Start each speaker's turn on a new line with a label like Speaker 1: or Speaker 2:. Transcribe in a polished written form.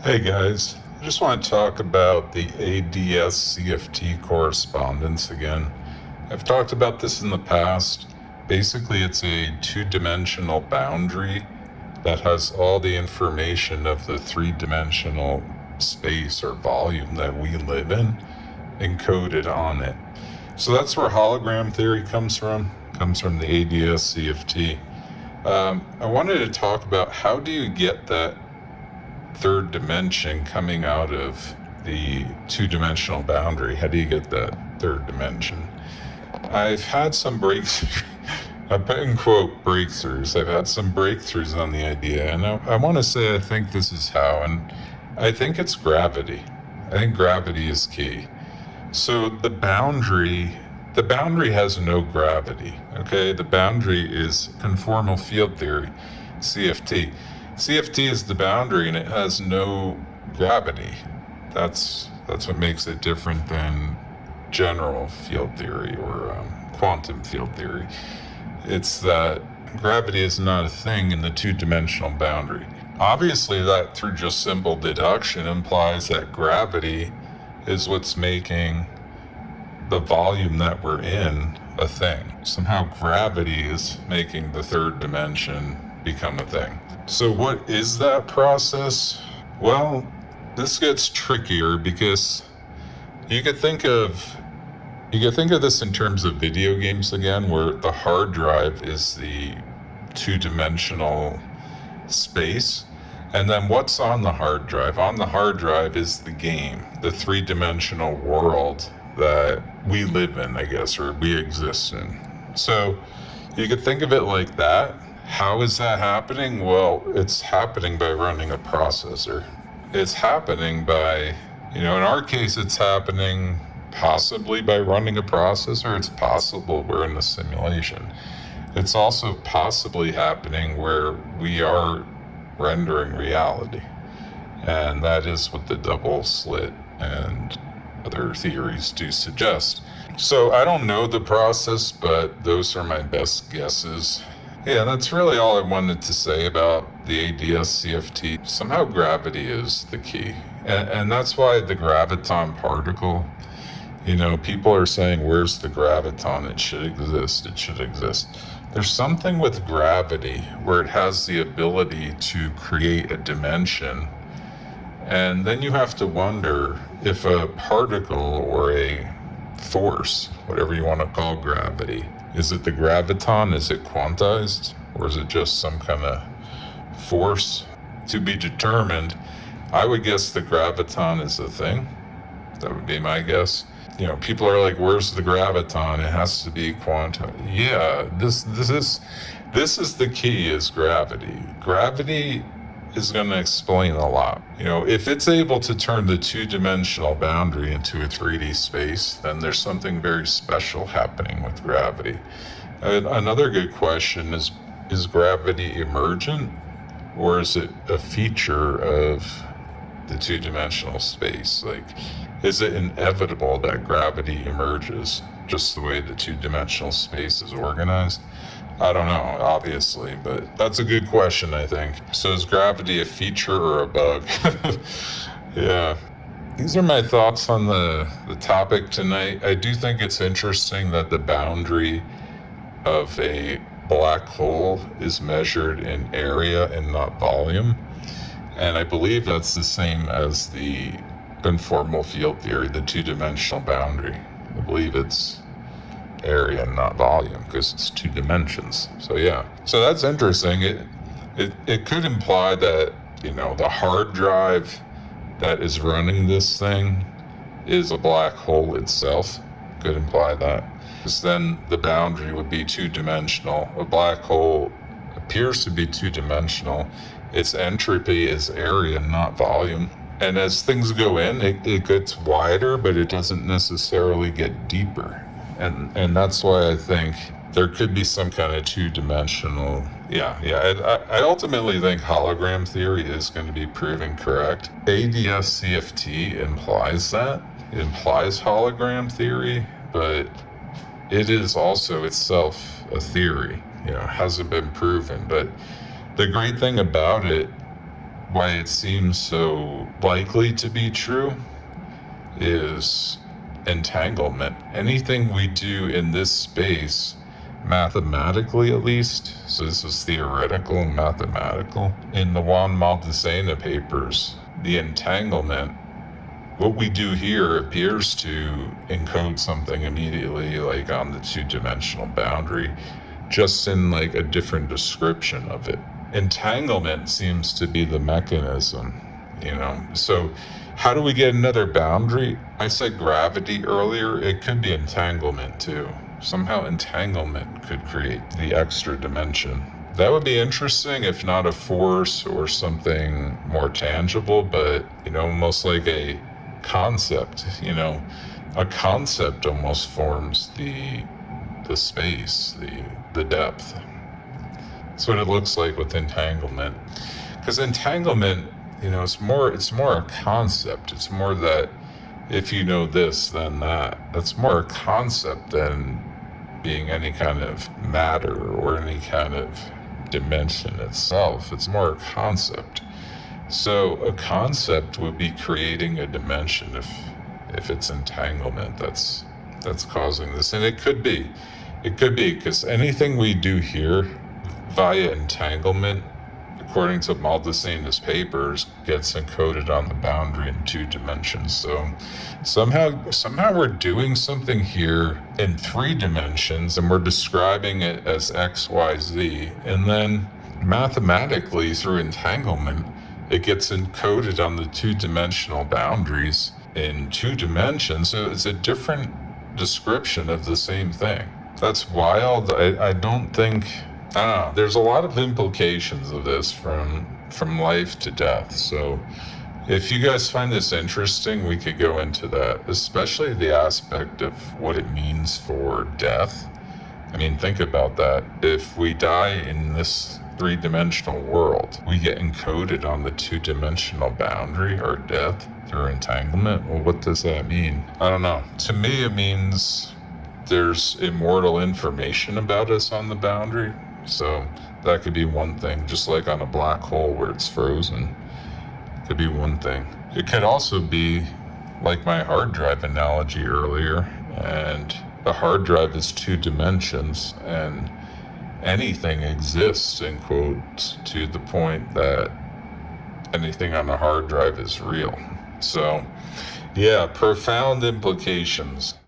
Speaker 1: Hey guys, I just want to talk about the ADS CFT correspondence again. I've talked about this in the past. Basically, it's a two-dimensional boundary that has all the information of the three-dimensional space or volume that we live in encoded on it. So that's where hologram theory comes from. It comes from the ADS CFT. I wanted to talk about how do you get that third dimension coming out of the two-dimensional boundary. How do you get that third dimension? I've had some breakthroughs. I put in quote breakthroughs. I've had some breakthroughs on the idea, and I want to say I think this is how, and I think it's gravity. I think gravity is key. So the boundary has no gravity. Okay, the boundary is conformal field theory, CFT. CFT is the boundary and it has no gravity. That's what makes it different than general field theory or quantum field theory. It's that gravity is not a thing in the two-dimensional boundary. Obviously, that through just simple deduction implies that gravity is what's making the volume that we're in a thing. Somehow gravity is making the third dimension become a thing. So what is that process? Well, this gets trickier because you could think of this in terms of video games again, where the hard drive is the two-dimensional space. And then what's on the hard drive? On the hard drive is the game, the three-dimensional world that we live in, I guess, or we exist in. So you could think of it like that. How is that happening? Well, it's happening by running a processor. It's happening by, in our case, it's happening possibly by running a processor. It's possible we're in a simulation. It's also possibly happening where we are rendering reality. And that is what the double slit and other theories do suggest. So I don't know the process, but those are my best guesses. Yeah, that's really all I wanted to say about the ADS CFT. Somehow gravity is the key. And that's why the graviton particle, people are saying, where's the graviton? It should exist. It should exist. There's something with gravity where it has the ability to create a dimension. And then you have to wonder if a particle or a force, whatever you want to call gravity, is it the graviton? Is it quantized? Or is it just some kind of force? To be determined. I would guess the graviton is the thing. That would be my guess. People are like, where's the graviton? It has to be quantized. Yeah, this is the key, is gravity. Gravity is going to explain a lot. If it's able to turn the two-dimensional boundary into a 3D space, then there's something very special happening with gravity. Another good question is gravity emergent, or is it a feature of the two-dimensional space? Like, is it inevitable that gravity emerges just the way the two-dimensional space is organized? I don't know, obviously, but that's a good question, I think. So is gravity a feature or a bug? Yeah. These are my thoughts on the topic tonight. I do think it's interesting that the boundary of a black hole is measured in area and not volume. And I believe that's the same as the conformal field theory, the two-dimensional boundary. I believe it's area and not volume because it's two dimensions. So yeah, so that's interesting. It could imply that the hard drive that is running this thing is a black hole itself. Could imply that, because then the boundary would be two-dimensional. A black hole appears to be two-dimensional. Its entropy is area, not volume. And as things go in, it gets wider, but it doesn't necessarily get deeper. And that's why I think there could be some kind of two-dimensional. I ultimately think hologram theory is going to be proven correct. ADS CFT implies that. It implies hologram theory, but it is also itself a theory. It hasn't been proven. But the great thing about it, why it seems so likely to be true is entanglement. Anything we do in this space, mathematically at least, so this is theoretical and mathematical, in the Juan Maldacena papers, the entanglement, what we do here appears to encode something immediately, like on the two-dimensional boundary, just in like a different description of it. Entanglement seems to be the mechanism, so how do we get another boundary? I said gravity earlier. It could be entanglement too. Somehow entanglement could create the extra dimension. That would be interesting, if not a force or something more tangible, but almost like a concept. A concept almost forms the space, the depth. That's what it looks like with entanglement. Because entanglement, it's more a concept. It's more that if you know this, then that. That's more a concept than being any kind of matter or any kind of dimension itself. It's more a concept. So a concept would be creating a dimension if it's entanglement that's causing this. And it could be because anything we do here via entanglement, according to Maldacena's papers, gets encoded on the boundary in 2 dimensions. So somehow we're doing something here in 3 dimensions, and we're describing it as X, Y, Z. And then mathematically, through entanglement, it gets encoded on the 2-dimensional boundaries in 2 dimensions. So it's a different description of the same thing. That's wild. I don't know. There's a lot of implications of this from life to death. So if you guys find this interesting, we could go into that, especially the aspect of what it means for death. I mean, think about that. If we die in this 3-dimensional world, we get encoded on the 2-dimensional boundary, our death, through entanglement. Well, what does that mean? I don't know. To me, it means there's immortal information about us on the boundary. So that could be one thing, just like on a black hole where it's frozen. It could be one thing. It could also be like my hard drive analogy earlier, and the hard drive is 2 dimensions, and anything exists, in quotes, to the point that anything on a hard drive is real. So, yeah, profound implications.